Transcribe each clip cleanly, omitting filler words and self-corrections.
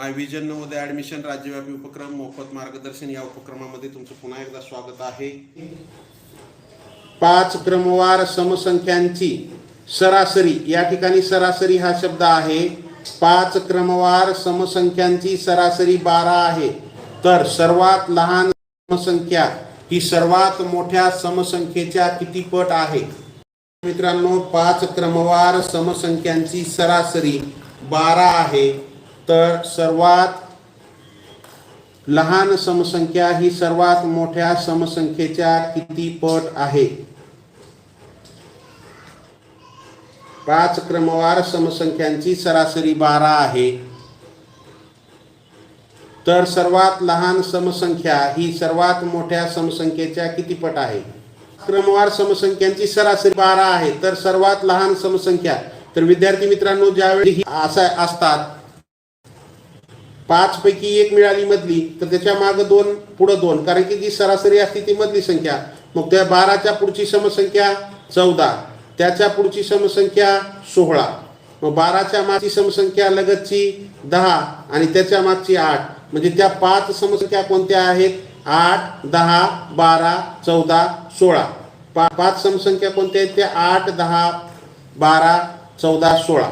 माय vision Navodaya admission राज्यव्यापी उपक्रम मोफत मार्गदर्शन या उपक्रमामध्ये तुमचं पुन्हा एकदा स्वागत आहे। 5 क्रमवार समसंख्यांची सरासरी, या ठिकाणी सरासरी हा शब्द आहे। 5 क्रमवार समसंख्यांची सरासरी 12 आहे, तर सर्वात लहान समसंख्या ही सर्वात मोठ्या समसंख्येच्या किती पट आहे? मित्रांनो, 5 क्रमवार समसंख्यांची सरासरी 12 आहे, तर सर्वात लहान समसंख्या ही सर्वात मोठ्या समसंख्येच्या किती पट आहे? 5 क्रमवार समसंख्यांची सरासरी 12 आहे, तर सर्वात लहान समसंख्या ही सर्वात मोठ्या समसंख्येच्या किती पट आहे? क्रमवार समसंख्यांची सरासरी 12 आहे, तर सर्वात लहान समसंख्या, तर विद्यार्थी मित्रांनो, ज्यावेळी असा असतात 5 पैकी 1 मिळाली मधली, तर त्याच्या मागे 2 पुढे 2, कारण की जी सरासरी असते ती मधली संख्या। मग त्या 12च्या पुढची समसंख्या 14, त्याच्या पुढची समसंख्या 16, मग 12च्या मागची समसंख्या लगतची 10 आणि त्याच्या मागची 8, म्हणजे त्या 5 समसंख्या कोणत्या आहेत? 8, 10, 12, 14, 16। 5 समसंख्या कोणत्या आहेत? त्या 8, 10, 12, 14, 16।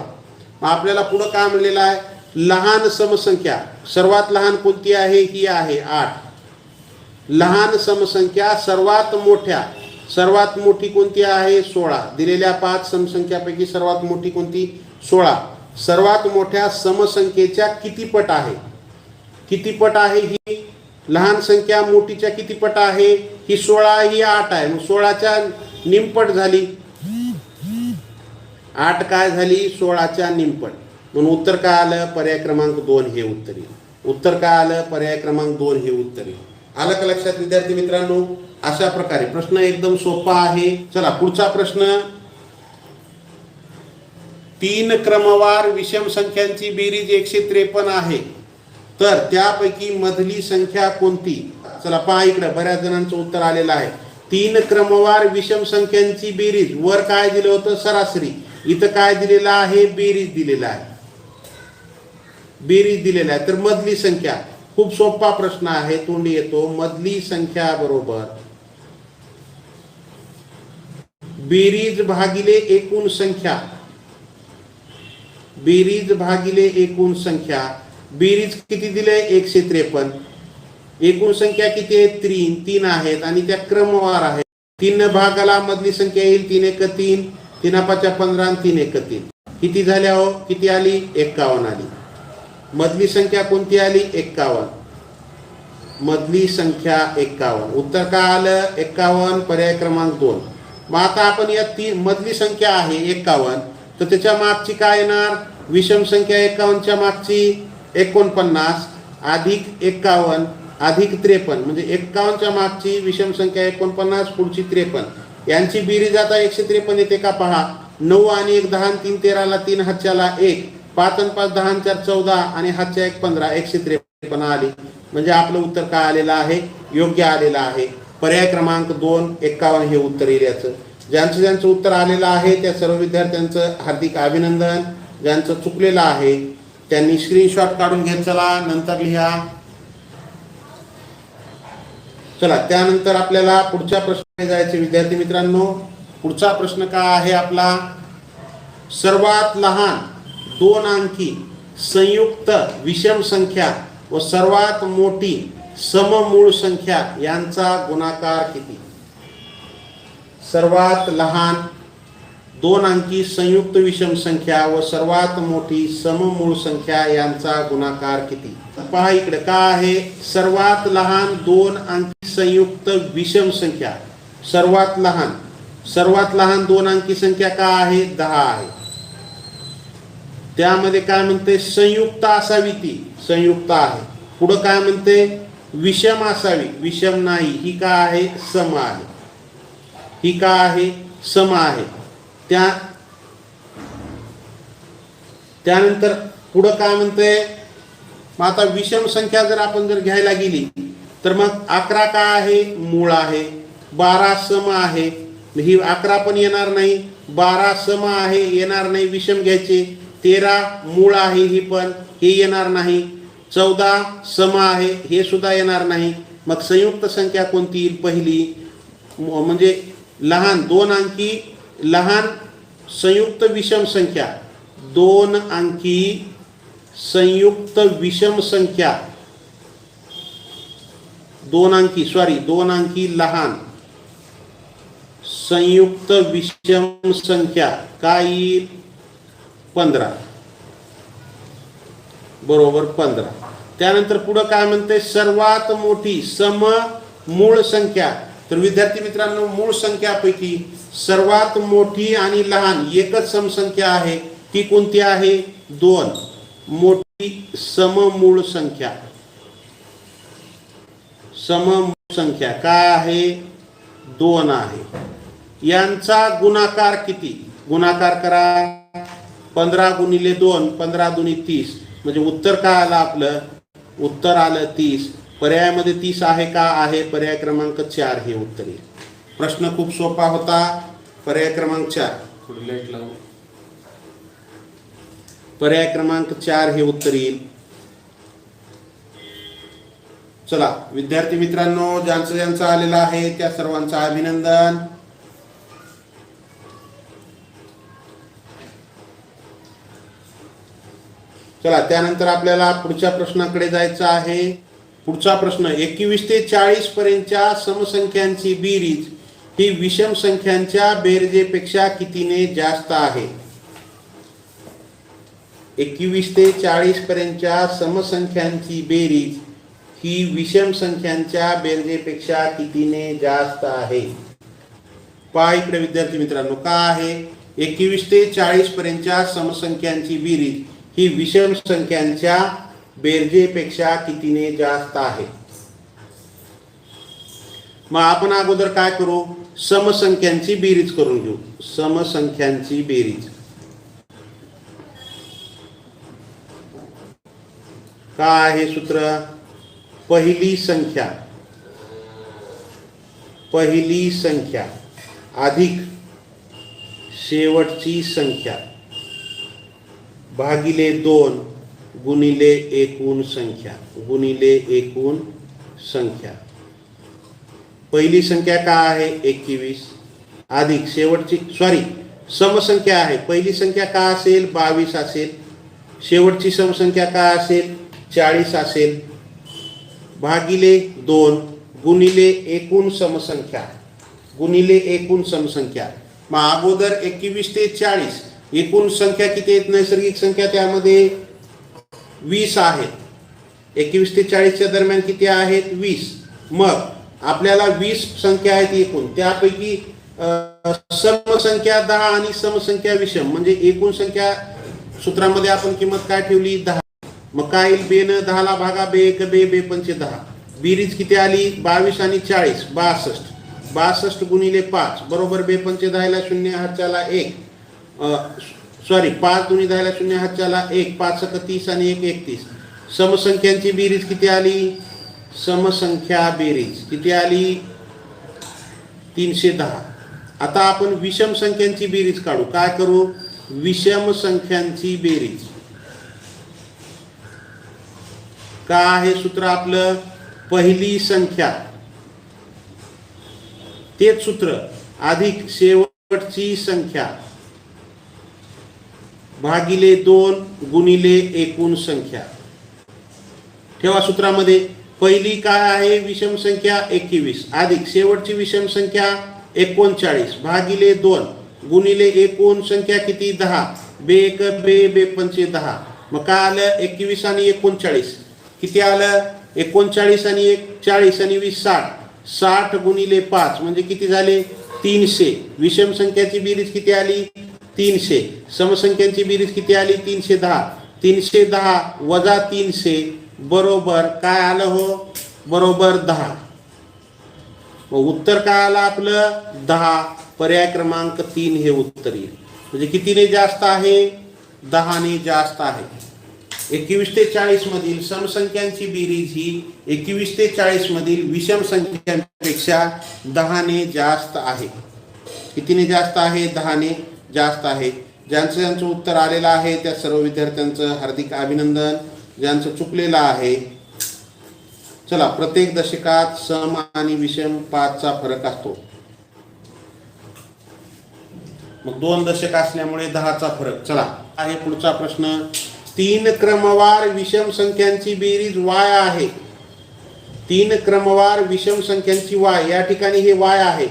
मग आपल्याला पुढे काय म्हणलेलं आहे? लहान समसंख्या, सर्वात लहान कोणती आहे? ही आहे 8। लहान समसंख्या सर्वात मोठी कोणती आहे? 16। दिलेल्या 5 समसंख्यापैकी सर्वात मोठी कोणती? 16। सर्वात मोठ्या समसंख्येच्या किती पट आहे? किती पट आहे ही? लहान संख्या मोठीच्या किती पट आहे? ही 16, ही 8 आहे, मग 16च्या निमपट झाली। 8 काय झाली? 16च्या निमपट, म्हणून उत्तर काय आलं? पर्याय क्रमांक 2 हे उत्तर येईल। उत्तर काय आलं? पर्याय क्रमांक 2 हे उत्तर येईल। आलं का लक्षात विद्यार्थी मित्रांनो? अशा प्रकारे प्रश्न एकदम सोपा आहे। चला पुढचा प्रश्न, 3 क्रमवार विषम संख्यांची बेरीज 153 आहे, तर त्यापैकी मधली संख्या कोणती? चला पहा इकडे, बऱ्याच जणांचं उत्तर आलेलं आहे। 3 क्रमवार विषम संख्यांची बेरीज, वर काय दिलं होतं? सरासरी। इथं काय दिलेलं आहे? बेरीज दिलेला आहे। बेरीज दिलेला आहे, तर मधली संख्या, खूप सोपा प्रश्न आहे, तोंडी येतो। मधली संख्या बरोबर बेरीज भागिले एकूण संख्या, बेरीज भागिले एकूण संख्या। बेरीज किती दिले? 153। एकूण संख्या किती आहेत? 3 आहेत, आणि त्या क्रमवार आहेत। 3 भागाला मधली संख्या येईल 3 1 3, 3 5 15 आणि 3 1 3। किती झाल्या हो? किती आली? 51 आली। मधली संख्या कोणती आली? 51। मधली संख्या 51। उत्तर काय आलं? 51, पर्याय क्रमांक 2। मग आता आपण या मधली संख्या आहे 51, तर त्याच्या मागची काय येणार? विषम संख्या 51च्या मागची 49 अधिक 51 अधिक 53, म्हणजे 51च्या मागची विषम संख्या 49, पुढची 53, यांची बेरीज आता 153 येते का? पहा, 9 आणि 1 10, 3 13ला 3 हातच्याला 1, 5 आणि 5 10 4 14 आणि हातच्या 1 15, 153 आली। म्हणजे आपलं उत्तर काय आलेलं आहे? योग्य आलेलं आहे। पर्याय क्रमांक 2 51 हे उत्तर येईल याचं। ज्यांचं उत्तर आलेलं आहे त्या सर्व विद्यार्थ्यांचं हार्दिक अभिनंदन। ज्यांचं चुकलेलं आहे त्यांनी स्क्रीनशॉट काढून घेत चला, नंतर लिहा। चला त्यानंतर आपल्याला पुढच्या प्रश्नाकडे जायचे विद्यार्थी मित्रांनो। पुढचा प्रश्न काय आहे आपला? सर्वात लहान 2 अंकी संयुक्त विषम संख्या व सर्वात मोठी सममूळ संख्या यांचा गुणाकार किती? सर्वात लहान 2 अंकी संयुक्त विषम संख्या व सर्वात मोठी सममूळ संख्या यांचा गुणाकार किती? पहा इकडे काय आहे? सर्वात लहान 2 अंकी संयुक्त विषम संख्या, सर्वात लहान 2 अंकी संख्या काय आहे? 10 आहे। त्यामध्ये काय म्हणते? संयुक्त असावी, ती संयुक्त आहे। पुढे काय म्हणते? विषम असावी, विषम नाही, ही काय आहे? सम आहे। ही काय आहे? सम आहे। त्यानंतर पुढे काय म्हणते? मग आता विषम संख्या जर आपण घ्यायला गेली तर मग 11 काय आहे? मूळ आहे। 12 सम आहे, ही 11 पण येणार नाही, 12 सम आहे, येणार नाही, विषम घ्यायचे। 13 मूळ आहे, ही पण, हे येणार नाही। 14 सम आहे, हे सुद्धा येणार नाही. मग संयुक्त संख्या कोणती येईल? पहिली म्हणजे लहान 2 अंकी लहान संयुक्त विषम संख्या, 2 अंकी संयुक्त विषम संख्या, 2 अंकी लहान संयुक्त विषम संख्या काय येईल? 15 बरोबर 15. त्यानंतर पुढे काय म्हणते? सर्वात मोठी सम मूळ संख्या. तर विद्यार्थी मित्रांनो, मूळ संख्यापैकी सर्वात मोठी आणि लहान एकच समसंख्या आहे, ती कोणती आहे? 2. मोठी सममूळ संख्या. सममूळ संख्या काय आहे? 2 आहे. यांचा गुणाकार किती? गुणाकार करा. 15 गुणिले 2, 15 दुनी 30. म्हणजे उत्तर काय आलं आपलं? उत्तर आलं 30. पर्यायामध्ये 30 आहे का? आहे. पर्याय क्रमांक 4 हे उत्तर येईल. प्रश्न खूप सोपा होता. पर्याय क्रमांक 4. पर्याय क्रमांक 4 हे उत्तर येईल. चला विद्यार्थी मित्रांनो, ज्यांचं ज्यांचं आलेलं आहे त्या सर्वांचं अभिनंदन. चला त्यानंतर आपल्याला पुढच्या प्रश्नाकडे जायचं आहे. पुढचा प्रश्न, 21 ते 40 पर्यंतच्या समसंख्यांची बेरीज ही विषम संख्यांच्या बेरजेपेक्षा कितीने जास्त आहे? 21 ते 40 पर्यंतच्या समसंख्यांची बेरीज ही विषम संख्यांच्या बेरजेपेक्षा कितीने जास्त आहे? पहा इकडे विद्यार्थी मित्रांनो, काय आहे? 21 ते 40 पर्यंतच्या समसंख्यांची बेरीज ही विषम संख्यांच्या बेरजेपेक्षा कितीने जास्त आहे? मग आपण अगोदर काय करू? समसंख्यांची बेरीज करून घेऊ. समसंख्यांची बेरीज काय आहे सूत्र? पहिली संख्या अधिक शेवटची संख्या भागिले 2 गुणिले एकूण संख्या. पहिली संख्या काय आहे? 21 अधिक शेवटची समसंख्या आहे. पहिली संख्या काय असेल? 22 असेल. शेवटची समसंख्या काय असेल? 40 असेल. भागिले 2 गुणिले एकूण समसंख्या. मग अगोदर 21 ते 40 एकूण संख्या किती आहेत? नैसर्गिक संख्या त्यामध्ये 20 आहेत. 21 ते 40 दरम्यान किती आहेत? 20. मग आपल्याला 20 संख्या आहेत एकूण, त्यापैकी समसंख्या 10 आणि समसंख्या विषम म्हणजे एकूण संख्या सूत्रामध्ये आपण किंमत काय ठेवली? 10. मग काय येईल? बे न 10 ला भागा बे 1 बे बे 5 10. बेरीज किती आली? 22 आणि 40 62. 62 गुणिले 5 बरोबर बे 5 10 ला 0 हातच्याला 1. 5 दुनी 10 ला 0 हातच्याला 1. 5 30 आणि 1 31. समसंख्यांची बेरीज किती आली? समसंख्या बेरीज किती आली? 310. आता आपण विषम संख्यांची बेरीज काढू. काय करू? विषम संख्यांची बेरीज काय आहे सूत्र आपलं? पहिली संख्या, तेच सूत्र, अधिक शेवटची संख्या भागिले 2 गुणिले एकूण संख्या. ठेवा सूत्रामध्ये. पहिली काय आहे? विषम संख्या 21 अधिक शेवटची विषम संख्या 39 भागिले 2 गुणिले एकूण संख्या किती? 10. बे 1 बे बे 5 10. मग काय आलं? 21 आणि 39 किती आलं? 39 आणि 1 40 आणि 20 60. 60 गुणिले 5 म्हणजे किती झाले? 300. विषम संख्याची बेरीज किती आली? 300. समसंख्यांची बेरीज किती आली? 310. 310 वजा 300 बरोबर काय आलं हो? बरोबर 10. मग उत्तर काय आलं आपलं? 10. पर्याय क्रमांक 3 हे उत्तर येईल. म्हणजे कितीने जास्त आहे? 10 ने जास्त आहे. 21 ते 40 मधील समसंख्यांची बेरीज ही 21 ते 40 मधील विषम संख्यांपेक्षा 10 ने जास्त आहे. कितीने जास्त आहे? 10 ने जास्त आहे. ज्यांचं उत्तर आलेलं आहे त्या सर्व विद्यार्थ्यांचं हार्दिक अभिनंदन. ज्यांचं चुकलेलं आहे. चला, प्रत्येक दशकात सम आणि विषम 5चा फरक असतो. मग 2 दशक असल्यामुळे 10चा फरक. चला आहे पुढचा प्रश्न. 3 क्रमवार विषम संख्यांची बेरीज y आहे. 3 क्रमवार विषम संख्यांची y, या ठिकाणी हे y आहे,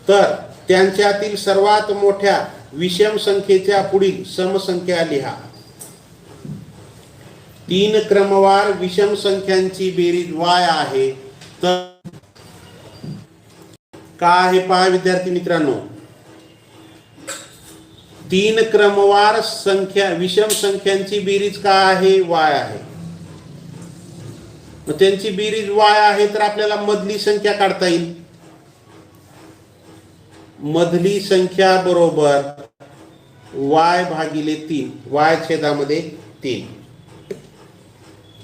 तर त्यांच्यातील सर्वात मोठ्या विषम संख्येच्या पुढील समसंख्या लिहा. 3 क्रमवार विषम संख्यांची बेरीज y आहे, तर काय आहे पहा विद्यार्थी मित्रांनो. 3 क्रमवार संख्या विषम संख्यांची बेरीज काय आहे? y आहे. मग त्यांची बेरीज y आहे, तर आपल्याला मधली संख्या काढता येईल. मधली संख्या बरोबर y भागिले 3, y छेदामध्ये 3.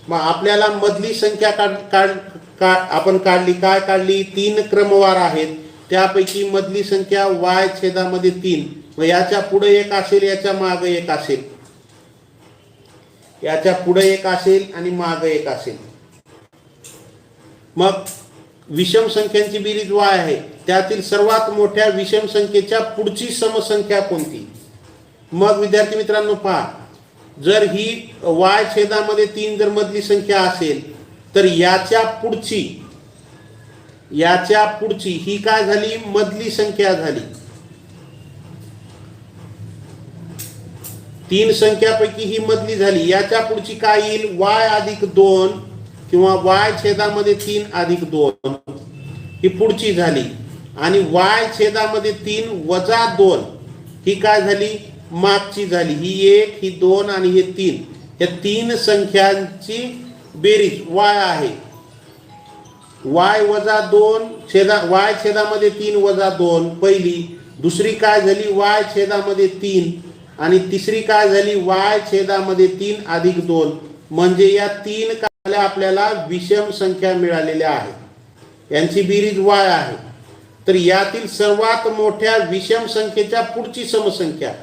मग आपल्याला मधली संख्या आपण काढली. काय काढली? 3 क्रमवार आहेत, त्यापैकी मधली संख्या y छेदामध्ये 3. मग याच्या पुढे एक असेल, याच्या मागे एक असेल, याच्या पुढे एक असेल आणि मागे एक असेल. मग विषम संख्यांची बेरीज y आहे, त्यातील सर्वात मोठ्या विषम संख्येच्या पुढची समसंख्या कोणती? मग विद्यार्थी मित्रांनो पहा, जर ही y छेदामध्ये 3 जर मधली संख्या असेल, तर याच्या पुढची ही काय झाली? मधली संख्या झाली. 3 संख्यापैकी ही मधली झाली. याच्या पुढची काय येईल? y अधिक 2 किंवा y छेदामध्ये 3 अधिक 2 ही पुढची झाली. आणि y छेदामध्ये 3 वजा 2 ही काय झाली? मागची झाली. ही 1, ही 2 आणि हे 3, या 3 संख्यांची बेरीज y आहे. y वजा 2 y छेदामध्ये 3 वजा 2 पहिली. दुसरी काय झाली? y छेदामध्ये 3 आणि तिसरी काय झाली? y छेदामध्ये 3 अधिक 2. म्हणजे या 3 काय आपल्याला विषम संख्या मिळालेल्या आहेत. यांची बेरीज y आहे. तर यातील सर्वात मोठ्या विषम संख्येच्या पुढची समसंख्या,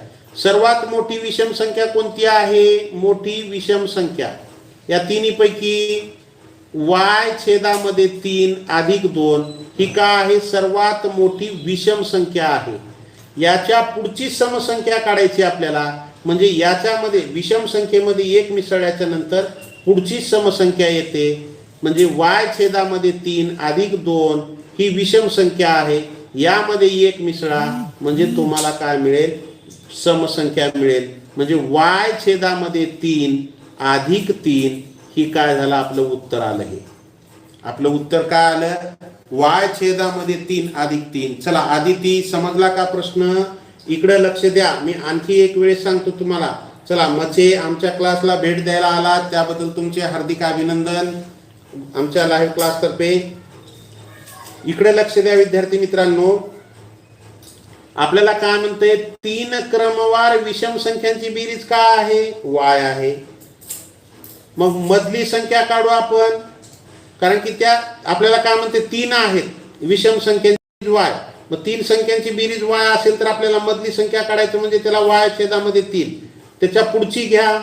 सर्वात मोठी विषम संख्या कोणती आहे? मोठी विषम संख्या या तिन्हीपैकी y छेदामध्ये 3 अधिक 2 ही काय आहे? सर्वात मोठी विषम संख्या आहे. याच्या पुढची समसंख्या काढायची आपल्याला. म्हणजे याच्यामध्ये विषम संख्येमध्ये 1 मिसळल्याच्या नंतर पुढची समसंख्या येते. म्हणजे y छेदामध्ये 3 अधिक 2 ही विषम संख्या आहे. यामध्ये 1 मिसळा म्हणजे तुम्हाला काय मिळेल? समसंख्या मिळेल. म्हणजे y छेदामध्ये 3 अधिक 3 ही काय झालं? आपलं उत्तर आलं. हे आपलं उत्तर काय आलं? y छेदामध्ये 3 अधिक 3. चला, आदिती समजला का प्रश्न? इकडे लक्ष द्या. मी आणखी एक वेळेस सांगतो तुम्हाला. चला, मचे आमच्या क्लासला भेट द्यायला आला त्याबद्दल तुमचे हार्दिक अभिनंदन आमच्या लाईव्ह क्लास तर्फे. इकडे लक्ष द्या विद्यार्थी मित्रांनो. आपल्याला काय म्हणते? 3 क्रमवार विषम संख्यांची बेरीज काय आहे? y आहे. मग मधली संख्या काढू आपण, कारण की त्या आपल्याला काय म्हणते? 3 आहेत विषम संख्यांची y. मग 3 संख्यांची बेरीज y असेल तर आपल्याला मधली संख्या काढायची. म्हणजे त्याला y छेदामध्ये 3. त्याच्या पुढची घ्या.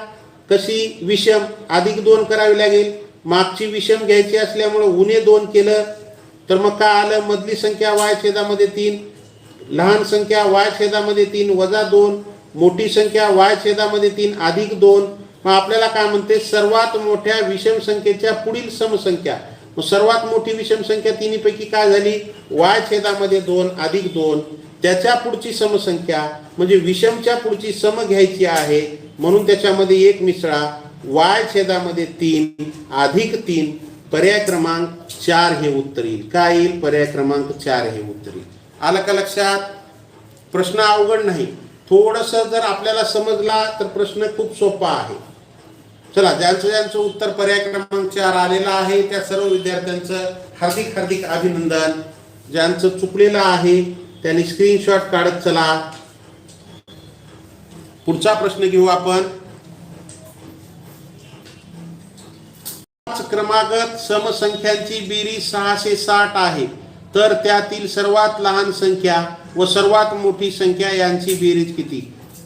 कशी? विषम. अधिक 2 करावी लागेल. मागची विषम घ्यायची असल्यामुळे उणे 2 केलं तर मग काय आलं? मधली संख्या y छेदामध्ये 3, लहान संख्या y छेदामध्ये 3 वजा 2, मोठी संख्या y छेदामध्ये 3 अधिक 2. मग आपल्याला काय म्हणते? सर्वात मोठ्या विषम संख्येच्या पुढील समसंख्या. मग सर्वात मोठी विषम संख्या तिन्हीपैकी काय झाली? y छेदामध्ये 2 अधिक 2. त्याच्या पुढची समसंख्या म्हणजे विषमच्या पुढची सम घ्यायची आहे, म्हणून त्याच्यामध्ये 1 मिसळा. y छेदामध्ये 3 अधिक 3, पर्याय क्रमांक 4 हे उत्तर येईल. काय येईल? पर्याय क्रमांक 4 हे उत्तर येईल. आलं का लक्षात? प्रश्न अवघड नाही. थोडंसं जर आपल्याला समजला तर प्रश्न खूप सोपा आहे. चला, ज्यांचं उत्तर पर्याय क्रमांक 4 आलेलं आहे त्या सर्व विद्यार्थ्यांचं हार्दिक हार्दिक अभिनंदन. ज्यांचं चुकलेलं आहे त्यांनी स्क्रीनशॉट काढत चला. पुढचा प्रश्न घेऊ आपण. क्रमागत समसंख्यांची बेरीज 660 आहे, तर त्यातील सर्वात लहान संख्या व सर्वात मोठी संख्या यांची बेरीज किती?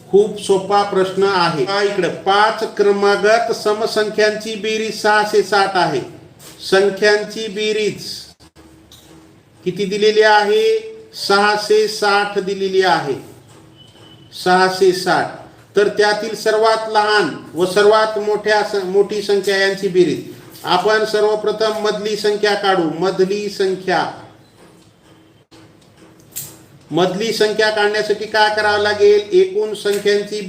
खूप सोपा प्रश्न आहे. इकडे 5 क्रमागत समसंख्यांची बेरीज 660 आहे. संख्यांची बेरीज किती दिलेली आहे? 660 दिलेली आहे. 660. तर त्यातील सर्वात लहान व सर्वात मोठी संख्या यांची बेरीज. आपण सर्वप्रथम मधली संख्या काढू. मधली संख्या काढण्यासाठी काय करावं लागेल? एकूण संख्यांची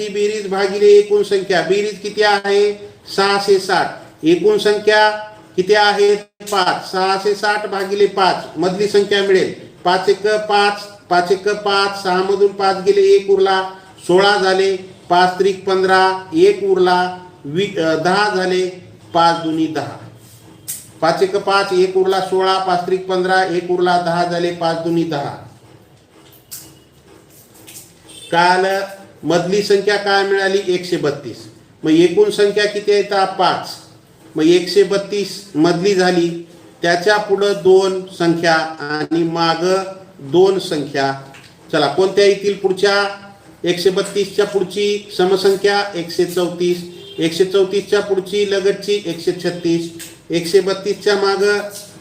बेरीज भागिले एकूण संख्या. बेरीज किती आहे? 660. एकूण संख्या किती आहे? 5. 660 भागिले 5 मधली संख्या मिळेल. 5 एक 5, 5 एक 5, 6 मधून 5 गेले, 1 उरला, 16 झाले. 5 त्रिक 15, 1 उरला, 10 झाले. 5 दुनी 10. 5 एक 5, 1 उरला, 16, 5 त्रिक 15, 1 उरला, 10 झाले. 5 दुनी 10. काल मधली संख्या काय मिळाली? 132. मग एकूण संख्या किती येतात? 5. मग 132 मधली झाली. त्याच्या पुढे 2 संख्या आणि माग 2 संख्या. चला कोणत्या येतील पुढच्या? 132च्या पुढची समसंख्या 134. 134च्या पुढची लगतची 136. 132च्या माग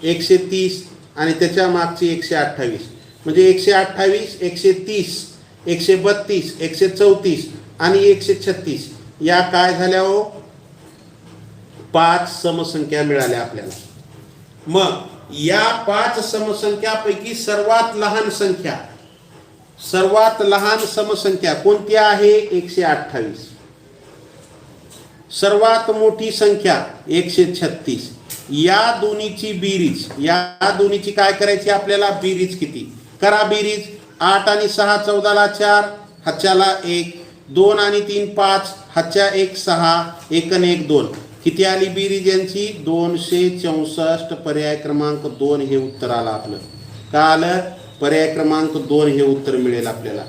130 आणि त्याच्या मागची 128. म्हणजे 128, 130, 132, 134 आणि 136 या काय झाल्या हो? 5 समसंख्या मिळाल्या आपल्याला. मग या 5 समसंख्यापैकी सर्वात लहान समसंख्या कोणती आहे? 128. सर्वात मोठी संख्या 136. या दोन्हीची काय करायची आपल्याला? बेरीज किती? करा बेरीज. 8 आणि 6 14ला 4, हाच्याला 1. 2 आणि 3 5, हाच्या 1 6, 1 आणि 1 2. किती आली बेरीज यांची? 264. पर्याय क्रमांक 2 हे उत्तर आलं आपलं. का आलं? पर्याय क्रमांक 2 हे उत्तर मिळेल आपल्याला.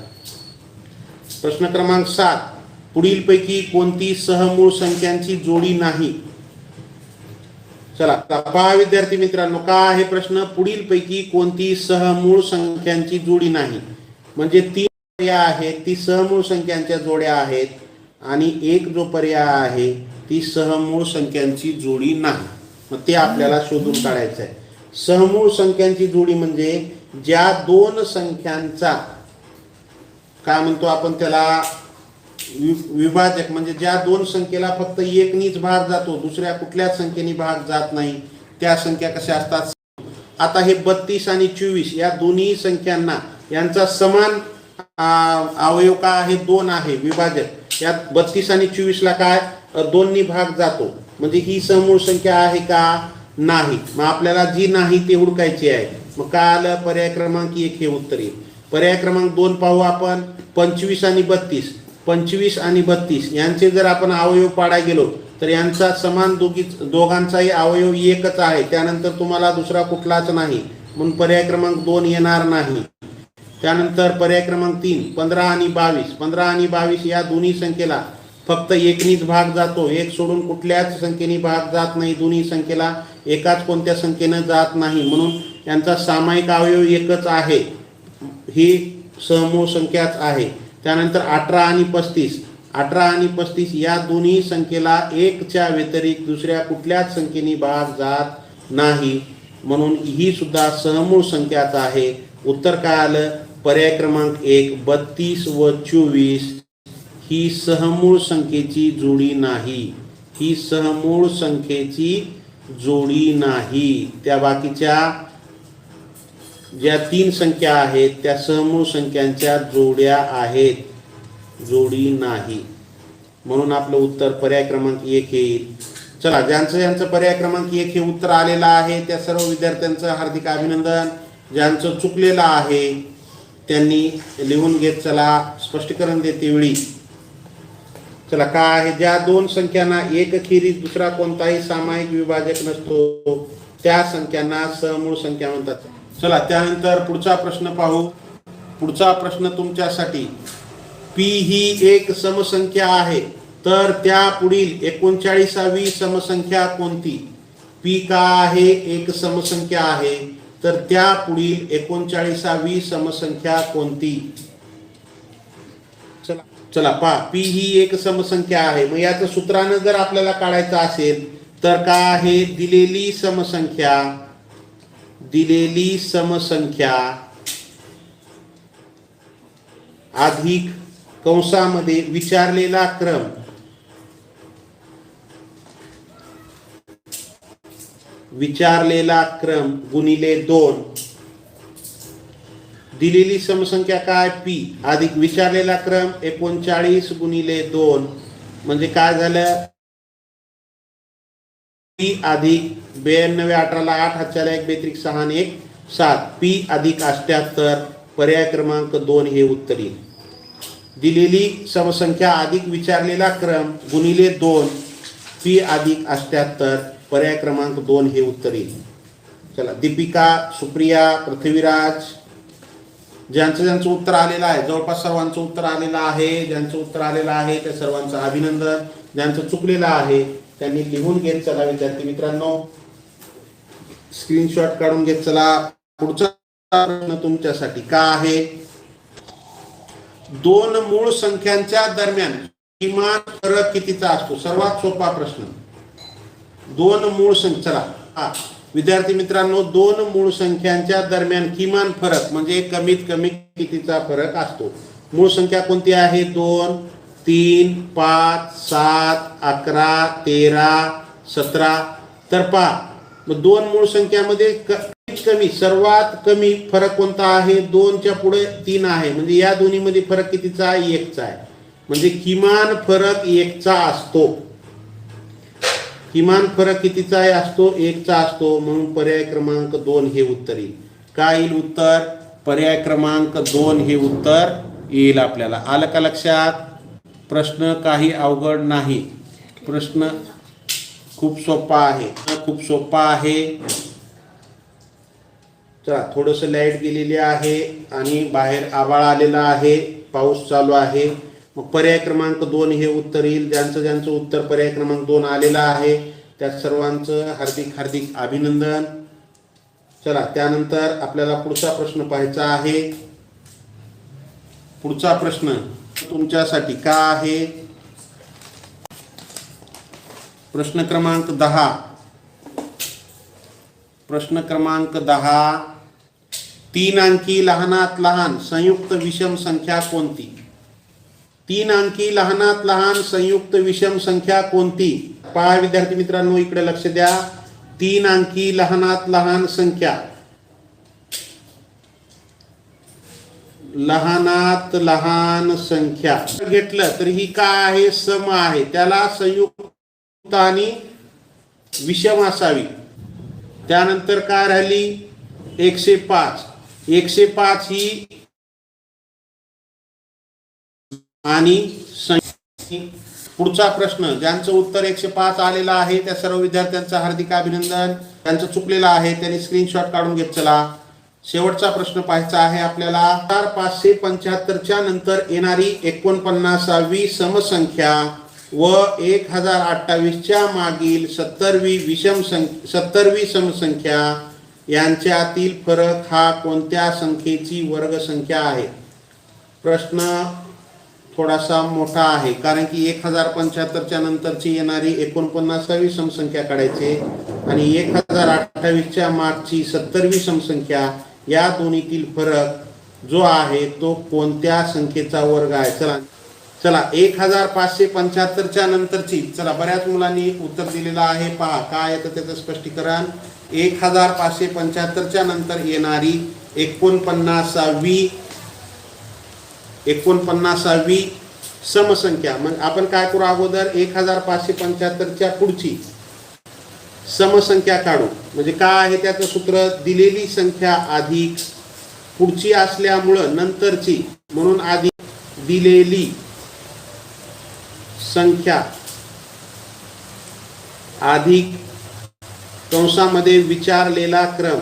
प्रश्न क्रमांक 7. पुढीलपैकी कोणती सहमूळ संख्यांची जोडी नाही? चला पहा विद्यार्थी मित्रांनो, काय आहे प्रश्न? पुढीलपैकी कोणती सहमूळ संख्यांची जोडी नाही? म्हणजे 3 पर्याय आहेत, ती सहमूळ संख्यांच्या जोड्या आहेत आणि एक जो पर्याय आहे ती सहमूळ संख्यांची जोडी नाही. मग ते आपल्याला शोधून काढायचं आहे. सहमूळ संख्यांची जोडी म्हणजे ज्या 2 संख्यांचा काय म्हणतो आपण त्याला? विभाजक. म्हणजे ज्या 2 संख्येला फक्त 1 नीच भाग जातो, दुसऱ्या कुठल्याच संख्येने भाग जात नाही, त्या संख्या कशा असतात? आता हे 32 आणि 24 या दोन्ही संख्यांना यांचा समान अवयव काय आहे? 2 आहे विभाजक. यात 32 आणि 24 ला काय 2 नी भाग जातो. म्हणजे ही समूळ संख्या आहे का? नाही. मग आपल्याला जी नाही ते हुडकायची आहे. मग काय आलं? पर्याय क्रमांक 1 हे उत्तर येईल. पर्याय क्रमांक 2 पाहू आपण. 25 आणि 32. 25 आणि 32 यांचे जर आपण अवयव पाडा गेलो तर यांचा समान दोघांचाही अवयव एकच आहे. त्यानंतर तुम्हाला दुसरा कुठलाच नाही, म्हणून पर्याय क्रमांक 2 येणार नाही. त्यानंतर पर्याय क्रमांक 3. 15 आणि 22. 15 आणि 22 या दोन्ही संख्येला फक्त 1 नीच भाग जातो, 1 सोडून कुठल्याच संख्येने भाग जात नाही. दोन्ही संख्येला एकाच कोणत्या संख्येनं जात नाही, म्हणून यांचा सामायिक अवयव एकच आहे. ही समूळ संख्याच आहे. त्यानंतर 18 आणि 35. 18 आणि 35 या दोन्ही संख्येला 1च्या व्यतिरिक्त दुसऱ्या कुठल्याच संख्येने भाग जात नाही, म्हणून ही सुद्धा सहमूळ संख्याच आहे. उत्तर काय आलं? पर्याय क्रमांक 1. 32 व 24 ही सहमूळ संख्येची जोडी नाही. ही सहमूळ संख्येची जोडी नाही. त्या बाकीच्या ज्या 3 संख्या आहेत त्या सहमूळ संख्यांच्या जोड्या आहेत, जोडी नाही. म्हणून आपलं उत्तर पर्याय क्रमांक 1 येईल. चला ज्यांचं पर्याय क्रमांक 1 हे उत्तर आलेलं आहे त्या सर्व विद्यार्थ्यांचं हार्दिक अभिनंदन. ज्यांचं चुकलेलं आहे त्यांनी लिहून घेत चला. स्पष्टीकरण देते वेळी चला काय आहे? ज्या 2 संख्यांना एक खेरीज दुसरा कोणताही सामायिक विभाजक नसतो त्या संख्यांना समूळ संख्या म्हणतात. चला त्यानंतर पुढचा प्रश्न पाहू. पुढचा प्रश्न तुमच्यासाठी. पी ही एक समसंख्या आहे तर त्या पुढील 39वी समसंख्या कोणती? पी का आहे? एक समसंख्या आहे तर त्या पुढील 39वी समसंख्या कोणती? चला पहा, पी ही एक समसंख्या आहे. मग याचं सूत्रानं जर आपल्याला काढायचं असेल तर काय आहे, दिलेली समसंख्या अधिक कंसामध्ये विचारलेला क्रम गुणिले 2. दिलेली समसंख्या काय, पी अधिक विचारलेला क्रम 39 गुणिले 2 म्हणजे काय झालं, पी अधिक 92, 18 8 हातच्याला 1 बेत्रिक 6 आणि 1 7, पी अधिक 78, पर्याय क्रमांक 2 हे उत्तर येईल. दिलेली समसंख्या अधिक विचारलेला क्रम गुणिले 2, पी अधिक 78, पर्याय क्रमांक 2 हे उत्तर येईल. चला, दीपिका, सुप्रिया, पृथ्वीराज, ज्यांचं उत्तर आलेलं आहे, जवळपास सर्वांचं उत्तर आलेलं आहे. ज्यांचं उत्तर आलेलं आहे त्या सर्वांचं अभिनंदन. ज्यांचं चुकलेलं आहे त्यांनी लिहून घेत चला. विद्यार्थी मित्रांनो, स्क्रीनशॉट काढून घेत चला. पुढचा प्रश्न तुमच्यासाठी का आहे, दोन मूळ संख्यांच्या दरम्यान किमान फरक कितीचा असतो. सर्वात सोपा प्रश्न. दोन मूळ संख्या, चला विद्यार्थी मित्रांनो, दोन मूळ संख्यांच्या दरम्यान किमान फरक म्हणजे कमीत कमी कितीचा फरक असतो. मूळ संख्या कोणती आहे, 2 3 5 7 11 13 17. तर पहा, मग दोन मूळ संख्यामध्ये कमीत कमी सर्वात कमी फरक कोणता आहे, 2 च्या पुढे 3 आहे. म्हणजे या दोन्ही मध्ये फरक कितीचा आहे, 1 चा आहे. म्हणजे किमान फरक 1 चा असतो. किमान फरक कितीचा असतो, 1 चा असतो. म्हणून पर्याय क्रमांक 2 हे उत्तर येईल. काय येईल उत्तर, पर्याय क्रमांक 2 हे उत्तर येईल. आपल्याला आलं का लक्षात. प्रश्न काही अवघड नाही, प्रश्न खूप सोपा आहे. चला, थोडस लाईट गेलेली आहे आणि बाहेर आभाळ आलेला आहे, पाऊस चालू आहे. मग पर्याय क्रमांक 2 हे उत्तर येईल. ज्यांचं उत्तर पर्याय क्रमांक 2 आलेलं आहे त्या सर्वांचं हार्दिक अभिनंदन. चला, त्यानंतर आपल्याला पुढचा प्रश्न पाहायचा आहे. पुढचा प्रश्न तुमच्यासाठी का आहे, प्रश्न क्रमांक 10. प्रश्न क्रमांक 10, 3 अंकी लहानात लहान संयुक्त विषम संख्या कोणती. 3 अंकी लहानात लहान संयुक्त विषम संख्या कोणती. पहा विद्यार्थी मित्रांनो, इकडे लक्ष द्या. 3 अंकी लहानात लहान संख्या, लहानात लहान संख्या घेतलं तर ही काय आहे, सम आहे. त्याला संयुक्त आणि विषम असावी. त्यानंतर काय राहिली, 105. 105 ही आणि पुढचा प्रश्न, ज्यांचं उत्तर 105 आलेलं आहे त्या सर्व विद्यार्थ्यांचं हार्दिक अभिनंदन. ज्यांचं चुकलेलं आहे त्यांनी स्क्रीनशॉट काढून घेत चला. शेवटचा प्रश्न पाहायचा आहे आपल्याला. 4575 च्या नंतर येणारी 49वी समसंख्या व 1028 च्या मागील 70वी समसंख्या यांच्यातील फरक हा कोणत्या संख्येची वर्गसंख्या आहे. प्रश्न थोडासा मोठा आहे कारण की 1075 च्या नंतरची येणारी 49वी समसंख्या काढायची आणि 1028 च्या मागची 70वी समसंख्या, या दोन्हीतील फरक जो आहे तो कोणत्या संख्येचा वर्ग आहे. चला 1575 च्या नंतरची, चला बऱ्याच मुलांनी उत्तर दिलेलं आहे. पहा काय येतं त्याचं स्पष्टीकरण. 1575 च्या नंतर येणारी 49वी समसंख्या. मग आपण काय करू, अगोदर 1575 च्या पुढची समसंख्या काढू. म्हणजे काय आहे त्याचं सूत्र, दिलेली संख्या अधिक पुढची असल्यामुळं नंतरची, म्हणून अधिक दिलेली संख्या अधिक कंसामध्ये विचारलेला क्रम.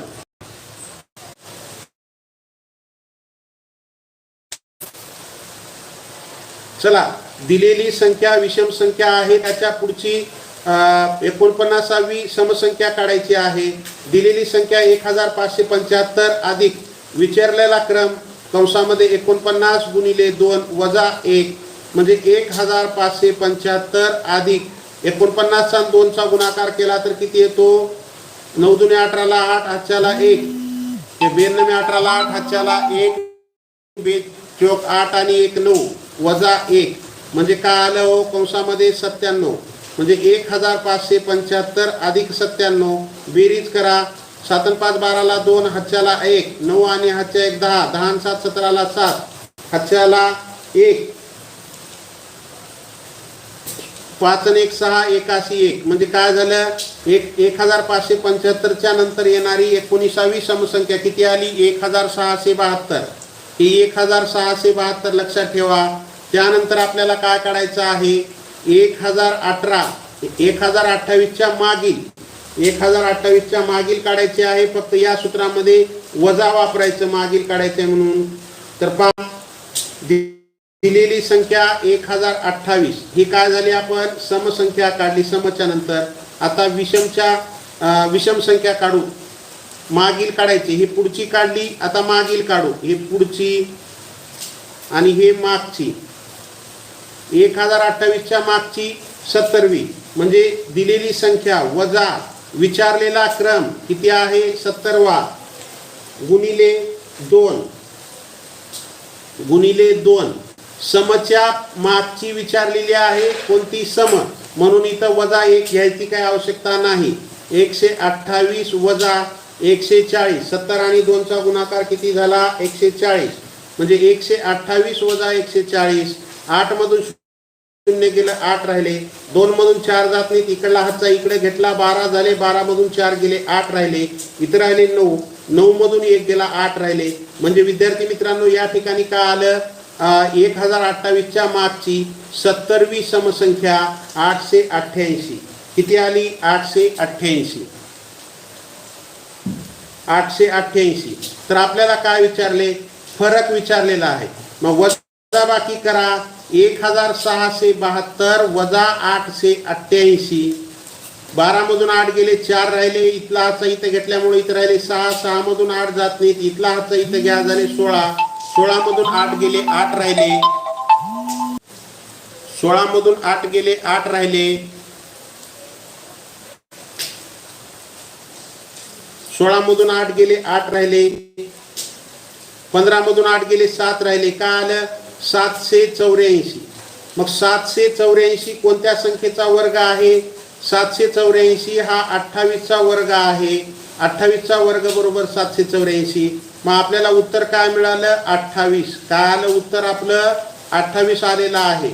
चला, दिलेली संख्या विषम संख्या आहे, त्याच्या पुढची 49वी समसंख्या काढायची आहे. दिलेली संख्या 1575 अधिक विचारलेला क्रम कंसामध्ये 49 गुणिले 2 वजा 1 म्हणजे 1575 अधिक 49 चा 2 चा गुणाकार केला तर किती येतो? 9 दुने 18 ला 8 हातच्याला 1, 92 18 ला 8 हातच्याला 1, 2 चोक 8 आणि 1 9 वजा 1 म्हणजे काय आलं हो कंसामध्ये 97, म्हणजे 1575 अधिक 97 बेरीज करा. 7 आणि 5 12 ला 2 हातच्याला 1, 9 आणि हातच्या 1 10, 10 आणि 7 17 ला 7 हातच्याला 1, 5 आणि 1 6 81 म्हणजे काय झालं 1575 च्या नंतर येणारी 19वी समसंख्या किती आली? 1672. ही 1672 लक्षात ठेवा. त्यानंतर आपल्याला काय काढायचं आहे? 1028 च्या मागील 1028 च्या मागील काढायचे आहे. फक्त या सूत्रामध्ये वजा वापरायचं मागील काढायचं म्हणून. तर पहा दिलेली संख्या 1028 ही काय झाली? आपण समसंख्या काढली समच्या नंतर. आता विषम संख्या काढू. मागील काढायची, ही पुढची काढली. आता मागील काढू. ही पुढची आणि हे मागची. 1028 च्या मागची 70वी म्हणजे दिलेली संख्या वजा विचारलेला क्रम किती आहे? 70वा गुणिले 2 समच्या मागची विचारलेली आहे कोणती? सम, म्हणून इथं वजा 1 घ्यायची काय आवश्यकता नाही. 128 वजा 140, 70 आणि 2 चा गुणाकार किती झाला? 140 म्हणजे 128 वजा 140. 8 मधून 0 गेलं 8 राहिले. 2 मधून 4 जात नाहीत, इकडला हातचा इकडे घेतला 12 झाले. 12 मधून 4 गेले 8 राहिले. इथं राहिले 9, 9 मधून 1 गेला 8 राहिले. म्हणजे विद्यार्थी मित्रांनो या ठिकाणी काय आलं? 1028 च्या मागची 70वी समसंख्या 888 किती आली? 888. तर आपल्याला काय विचारले? फरक विचारलेला आहे. मग वजाबाकी करा. 1672 वजा 888. 12 मधून 8 गेले 4 राहिले. इथला हातचा इथं घेतल्यामुळे इथं राहिले 6, 6 मधून 8 जात नाहीत. इथला हातचा इथं घ्या झाले 16, 16 मधून 8 गेले 8 राहिले. 16 मधून 8 गेले 8 राहिले. 16 मधून 8 गेले 8 राहिले. 15 मधून 8 गेले 7 राहिले. काय आलं? 784. मग 784 कोणत्या संख्येचा वर्ग आहे? 784 हा 28 चा वर्ग आहे. 28 चा वर्ग बरोबर 784. मग आपल्याला उत्तर काय मिळालं? 28. काय आलं उत्तर? आपलं 28 आलेलं आहे.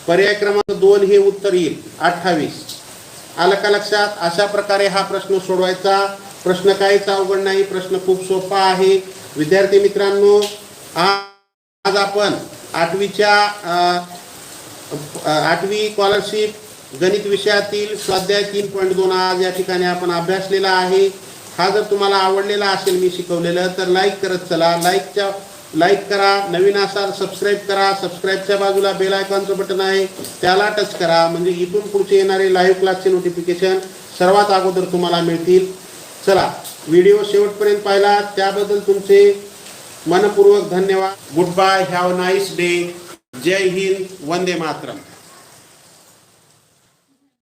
पर्याय क्रमांक 2 हे उत्तर येईल 28. आलं का लक्षात? अशा प्रकारे हा प्रश्न सोडवायचा. प्रश्न काहीच अवघड नाही, प्रश्न खूप सोपा आहे. विद्यार्थी मित्रांनो आज आपण 8वी स्कॉलरशिप गणित विषयातील स्वाध्याय 3.2 आज या ठिकाणी आपण अभ्यासलेला आहे. हा जर तुम्हाला आवडलेला असेल मी शिकवलेलं तर लाईक करत चला. लाईक करा. नवीन असाल सबस्क्राईब करा. सबस्क्राईबच्या बाजूला बेल आयकॉनचं बटन आहे त्याला टच करा म्हणजे इथून पुढचे येणारे लाईव्ह क्लासचे नोटिफिकेशन सर्वात अगोदर तुम्हाला मिळतील. चला व्हिडिओ शेवटपर्यंत पाहिला त्याबद्दल तुमचे मनपूर्वक धन्यवाद. Good bye. Have a nice day. जय हिंद. वंदे मातरम.